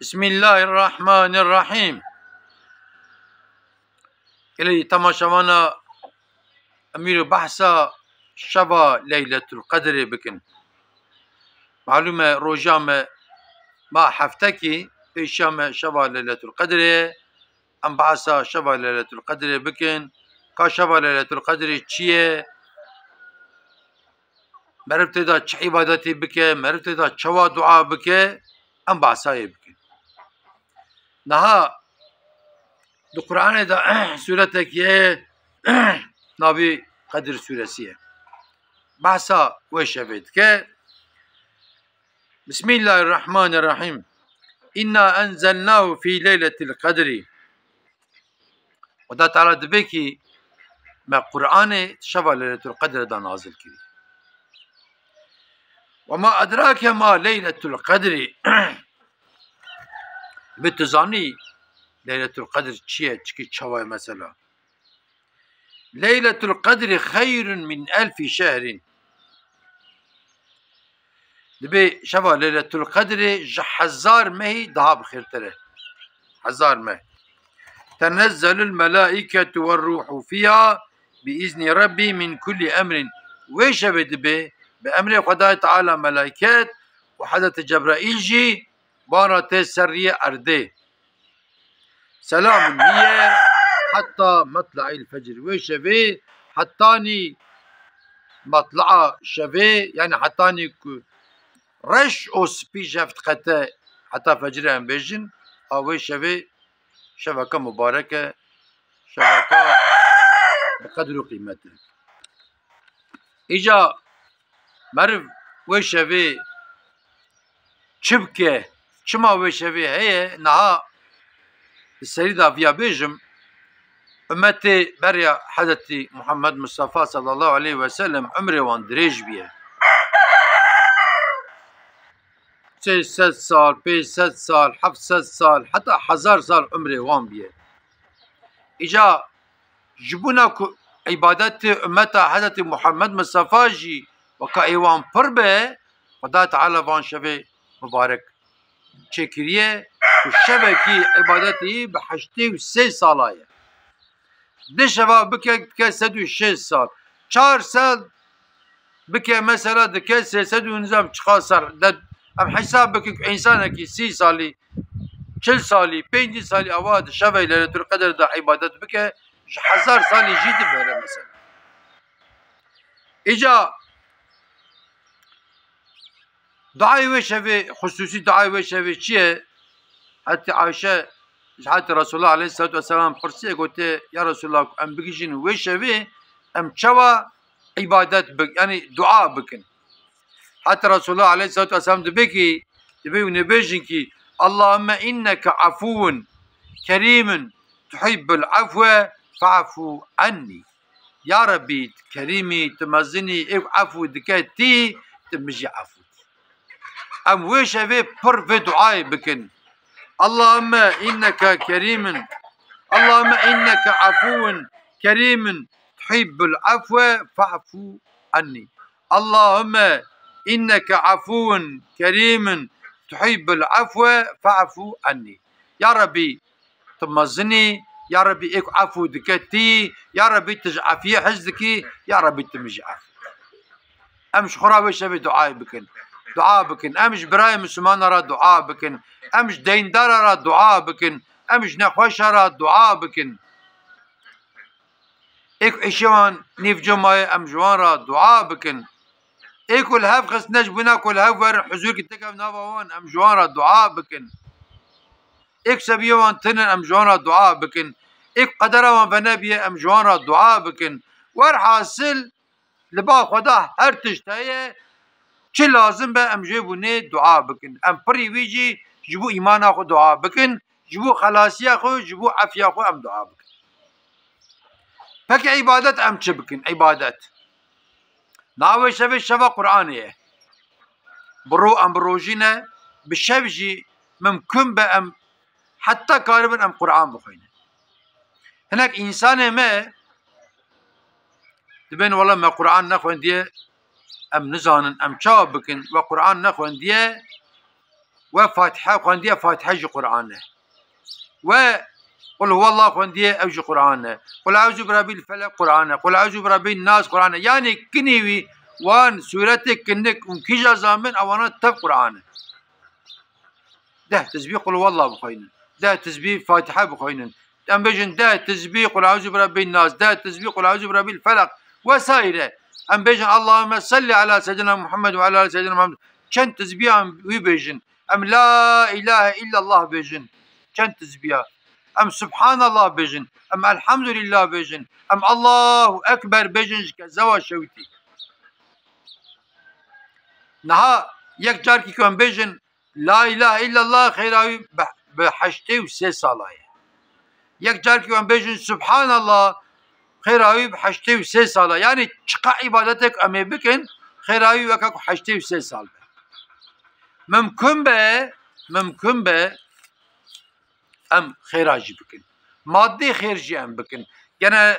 بسم الله الرحمن الرحيم. إلي تماشوانا أمير بحثا شبا ليلة القدر بكن. معلومة روجامة ما حفتكي بيشامة شبا ليلة القدر أم بحثا شبا ليلة القدر بكن. كا شبا ليلة القدر چيه؟ مرفت دا چه عبادتي بكي؟ مرفت دا چوا دعا بكي؟ أم بحثا بكن. نها دو قرآن دا سورتك يه نبي قدر سورسيه بحثا وشفت كه. بسم الله الرحمن الرحيم. إنا أنزلناه في ليلة القدر. ودا تعالى دبكي ما قرآن شبه ليلة القدر دا نازل كري. وما أدراك ما ليلة القدر بتزاني ليلة القدر چيه چكي چوائي مثلا. ليلة القدر خير من 1000 شهر. دبي شبه ليلة القدر هزار مهي daha بخير تره. 1000 مه. تنزل الملائكة والروح فيها بإذن ربي من كل أمر. ويش دبي بأمر خدای تعالى ملائكات وحضرت جبرائيل جي بارة سرية أرده. سلام هي حتى مطلع الفجر. ويش حتاني مطلع شبه يعني حتاني رش او سبي جفت قتا حتى فجر ام بيجن او شبكة مباركة شبكة بقدر قيمته. اجا مرف وشبه شبكة شما وشبه هي نها السيدة فيها بيجم امتي بريا حدثي محمد مصطفى صلى الله عليه وسلم عمري وان دريج بيه 600 سال 500 سال 700 سال حتى 1000 سال عمري وان بيه. اجا جبونا عبادت امتا حضرت محمد مصطفى جي وكا ايوان پر به خدا تعالى وان شبه مبارك چكريه وشبه كي عبادتي بحشتي 3 سالايه. ده شبه بكي 106 سال 4 سال بكي مثلا دكي 300 ونظام چخاصر ام حساب بكي انسان كي 30 سالي 40 سالي 50 سالي اواد شبه ليلة القدر دا عبادت بكي 1000 سالي جيد بهره مثلا. اجا دعاء وشبه خصوصي دعاء وشبه چيه؟ حتى عائشة حتى رسول الله عليه الصلاة والسلام فرسيه قلت يا رسول الله ام بكيجين وشبه ام چوا عبادت بك يعني دعاء بكن. حتى رسول الله عليه الصلاة والسلام دبي ونبيجن كي اللهم إنك عفو كريم تحب العفو فاعفو عني. يا ربي كريمي تمزني اف عفو دكاتي تمجي عفو. ام وشبه پر في دعاء بكن. اللهم إنك كريم اللهم إنك عفو كريم تحب العفو فاعفو عني. اللهم إنك عفو كريم تحب العفو فاعفو عني. يا ربي تمزني يا ربي اك عفو دكتي يا ربي تجعفي حزدكي يا ربي تمجي عفو. امش خرابي شبي دعاء بكن دعاء بكن. امش براي مسلمان را دعاء بكن. امش ديندار را دعاء بكن. امش نخوش را دعاء بكن. اك اشوان نيف جمعي امجوان را دعاء بكن. ايكو الهاف خس نجبنا كل هاف ور حضور كتكم نافوان ام جوان دعاء بكن. ايك سبيوان تنن ام جوان دعاء بكن. ايك قدروان فنبيه ام جوان دعاء بكن. ور حاصل لبا خدا هر تشتايه چه لازم به ام جيبونه دعاء بكن. ام بري ويجي جبو ايمان اخو دعاء بكن جبو خلاصي اخو جبو عافيه اخو ام دعاء بكن. فك عبادت ام چه بكن عبادت ناوي شبه شبه قرآنية برو ام بروجينا بشبجي ممكن بأم حتى قاربا ام قرآن بخوينا. هناك انسان ما تبين والله ما قرآن نخوين ديه ام نزانن ام چاو بكن وقرآن نخوين ديه وفاتحة خواندية فاتحة جي قرآن وقل هو الله خواندية أوجي قرآن قل أعوذ بربي الفلق قرآن قل أعوذ بربي الناس قرآن يعني كنيوي وان سورتك كنك كيجا زامن أوانا تف قرآن ده تسبيح قل هو الله بخوينن ده تسبيح فاتحة بخوينن أم بيجن ده تسبيح قل أعوذ بربي الناس ده تسبيح قل أعوذ بربي الفلق وسائره أم بيجن اللهم صل على سيدنا محمد وعلى آل سيدنا محمد كان تسبيح أم بيجن أم لا إله إلا الله بيجن كان تسبيح أم سبحان الله بيجن أم الحمد لله بيجن أم الله أكبر بيجن كزوا شوتي نها يك جاركي كم بيجن لا إله إلا الله خيراوي بحشتي وسي صلاة يك جاركي كم بيجن سبحان الله خيراوي بحشتي وسي صلاة يعني شقا عبادتك أمي بكن خيراوي وكاكو حشتي وسي صلاة ممكن به ام خيراجي بكن مادي خير جي ام بكن يعني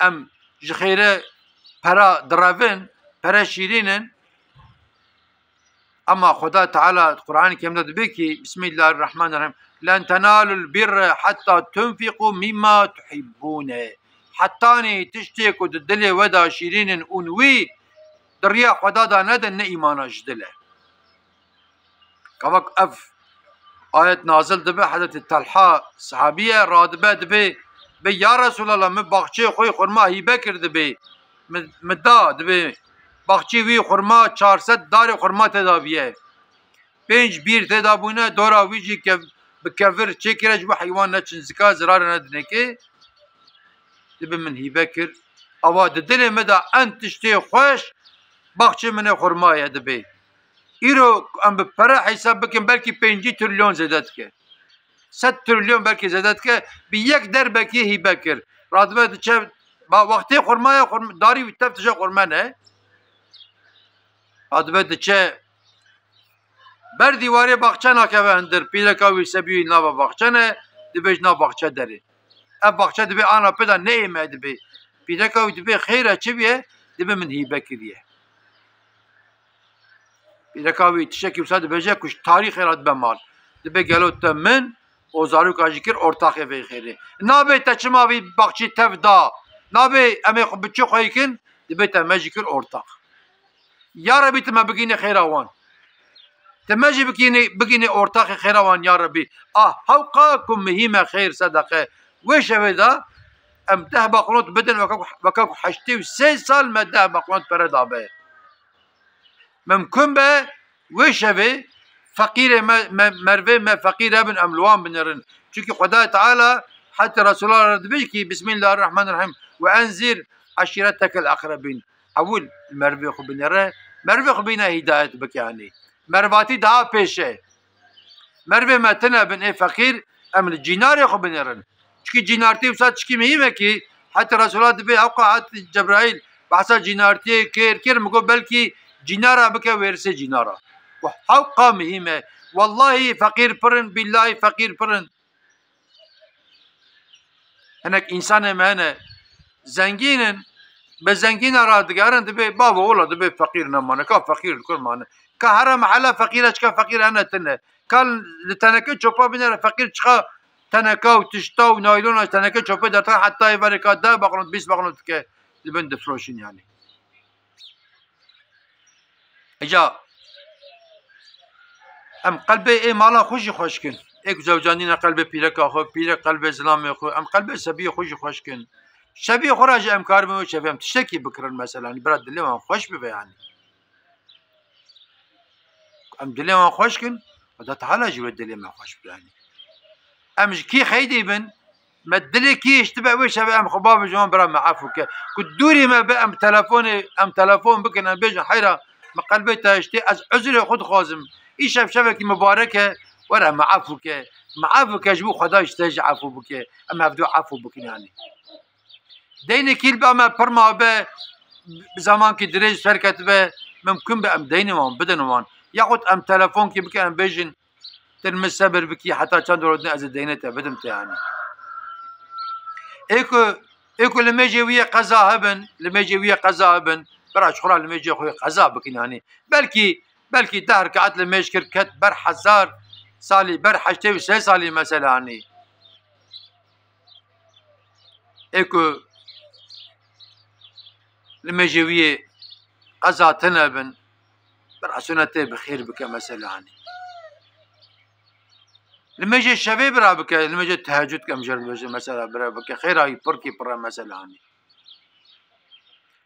ام جي خيره برا درافن برا شيرينن اما خدا تعالى القرآن كم بكي بسم الله الرحمن الرحيم لن تنالوا البر حتى تنفقوا مما تحبون حتاني تشتكوا الدلي ودا شيرينن انوي دريا خدا دا ندن ايمانا جدله كفك اف آية نازل دبي حضرت الطلحة صحابية رادبة دبي يا رسول الله من باغچه خوي خرما هيبه کرد بي مدا دبي باغچه وي خرما 400 دار خرما تدابيه 5 بير تدابونه دورا ويجي که بكفر چكرج وحيوان نچن زكا زرار ندنكي دبي من هيبه كر اوا دل مدا انت تشتي خوش باغچه من خرما يا دبي ایرو ام به پره حساب بکن بلکه 5 تریلیون زدت که 100 تریلیون بلکه زدت که به یک دربکی هیبه کر رادبه چه با وقتی خرمای داری و تفتش خرما نه رادبه چه بر دیواره باغچه ناکه اندر پیلکاوی سبیوی نوا باغچه نه دبیج نا باغچه داره اب باغچه دبی آنا پدا نیمه دبی پیلکاوی دبی خیره چه بیه دبی من هیبه کریه رکاوی تشکی وساد بجه کش تاریخ راد بمال دبی گلوت من اوزارو کاجیکر ortak evi خیره نابه تچما وی باغچی تفدا نابه امی خو بچو خویکن دبی تمجیکر ortak یا ربی تما بگینه خیروان تمجی بگینه ortak خیروان یا ربی حوقاکم مهمه خیر صدقه وش ودا ام ده باقنوت بدن وکاکو حشتی و 3 سال ما ده باقنوت پردابه ممكن به وشبه فقير مروه ما فقير ابن املوان بنرن çünkü خدا تعالى حتى رسول الله رد بيجي بسم الله الرحمن الرحيم وانذر عشيرتك الاقربين اول مروه خو بنره مروه خو بنا هدايه بك يعني مرواتي daha peşe مروه متنا بن اي فقير ام الجينار خو بنرن çünkü جينارتي وسات چكي مهمه ki حتى رسول الله دبي اوقات جبرائيل بحث جينارتي كير مگو بلكي جنارة بك ورثة جنارة وحوقا مهمة والله فقير برن بالله فقير برن هناك إنسان مهنة زنجين بزنجين رادقارن دبي بابا والله دبي فقير نمانا كا فقير كل مانا كهرا محلا فقير كا فقير أنا تنه كان لتنكه شوفا بنا فقير شخا تنكه وتشتا ونايلون تنكه شوفا درتا حتى يبارك ده بقرن 20 بقرن كه دبن دفروشين يعني اجا ام قلبي اي مالا خوشي خوشكن اك زوجانينا قلبي بيلك اخو بيلك قلبي زلام اخو ام قلبي سبي خوشي خوشكن شبي خراج ام كارمه وشفهم تشتكي بكرن مثلا براد دلي خوش بي يعني ام دلي خوشكن ودا تعالى جوا دلي ما خوش بي يعني ام كي خيدي بن ما دلي كي اشتبع وش ام خباب جوان برا معفوك كنت دوري ما بقى ام تلفون بكن ام بيجن حيره ما قلبي تاشتي از عذري خود خازم اي شبكه مباركه ورا معفوك جبو خدا يشتاج عفو بك اما بدو عفو بك يعني دين كيل ما برما به زمان كي دريج شركه به ممكن بام دين ما بدن وان ياخذ ام تلفون كي بك ام بيجن تلمس صبر بك حتى كان دورنا از دينته بدمت يعني ايكو لما يجي ويا قضاء هبن براش خرا لما يجي خويا قضاء بك يعني بلكي 10 ركعات لميش كركت بر 1000 سالي بر 83 سالي مثلا يعني ايكو لمجوية قزاتنا بن برأسونته بخير بك مثلا يعني لما يجي الشباب برا بك لما يجي التهجد كمجرد مثلا برا بك خير هاي بركي برا مثلا يعني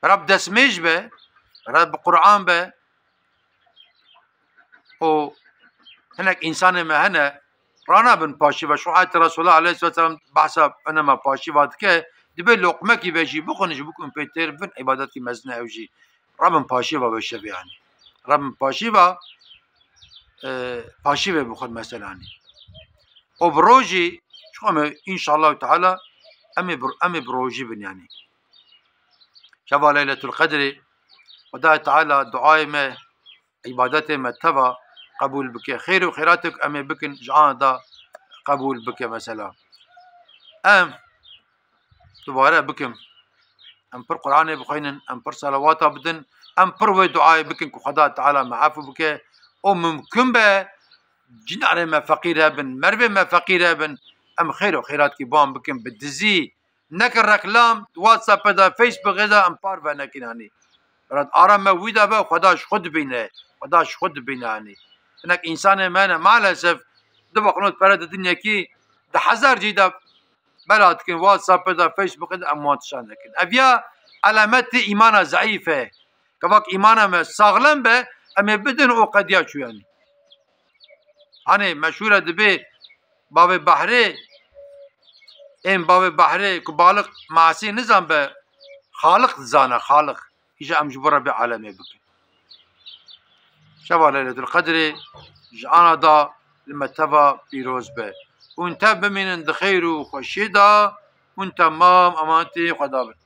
رب دسميج به رب قرآن به و هناك إنسان ما هنا رانا بن باشي وشو حياة رسول الله عليه الصلاة والسلام بحسب أنا ما باشي وادك دبي لقمة كي بيجي بخونج بكون بيتر بن عبادات كي مزنا أوجي رب باشي وبشوف يعني رب باشي و باشي بخون مثلا يعني وبروجي شو إن شاء الله تعالى أمي بروجي بن يعني شبا ليلة القدر وداع تعالى دعاء ما عبادته ما تبا قبول بك خير وخيراتك أمي بكن جعان دا قبول بك مثلا دوباره بكم پر قرآن بخوينن پر صلوات بدن پر دعاء بكن خدا تعالى معافو بك وممكن به جنار ما فقيرة بن مربي ما فقيرة بن خير وخيرات كي بام بكم بالدزي نكر ركلام واتساب دا فيسبوك دا بار بنكن يعني رد آرام ما ويدا با خداش خود بينه خداش خود بينه يعني هناك إنسان ما مع الأسف دبا قنوت برد الدنيا كي ده 1000 جيدا بلاد كن واتساب دا فيسبوك دا أموات شان لكن أبيا علامات إيمانه ضعيفة كواك إيمانه ما ساغلم به أما بدن أو قديا شو يعني هاني مشهورة دبي باب بحري باب بحري كبالغ معسي نظام به خالق زانا خالق إجا أمجبرة بعالمي بك شبا ليلة القدر جعانا دا لما تبا بيروز به وانت بمن دخير وخشيدا وانت مام أمانتي خدابت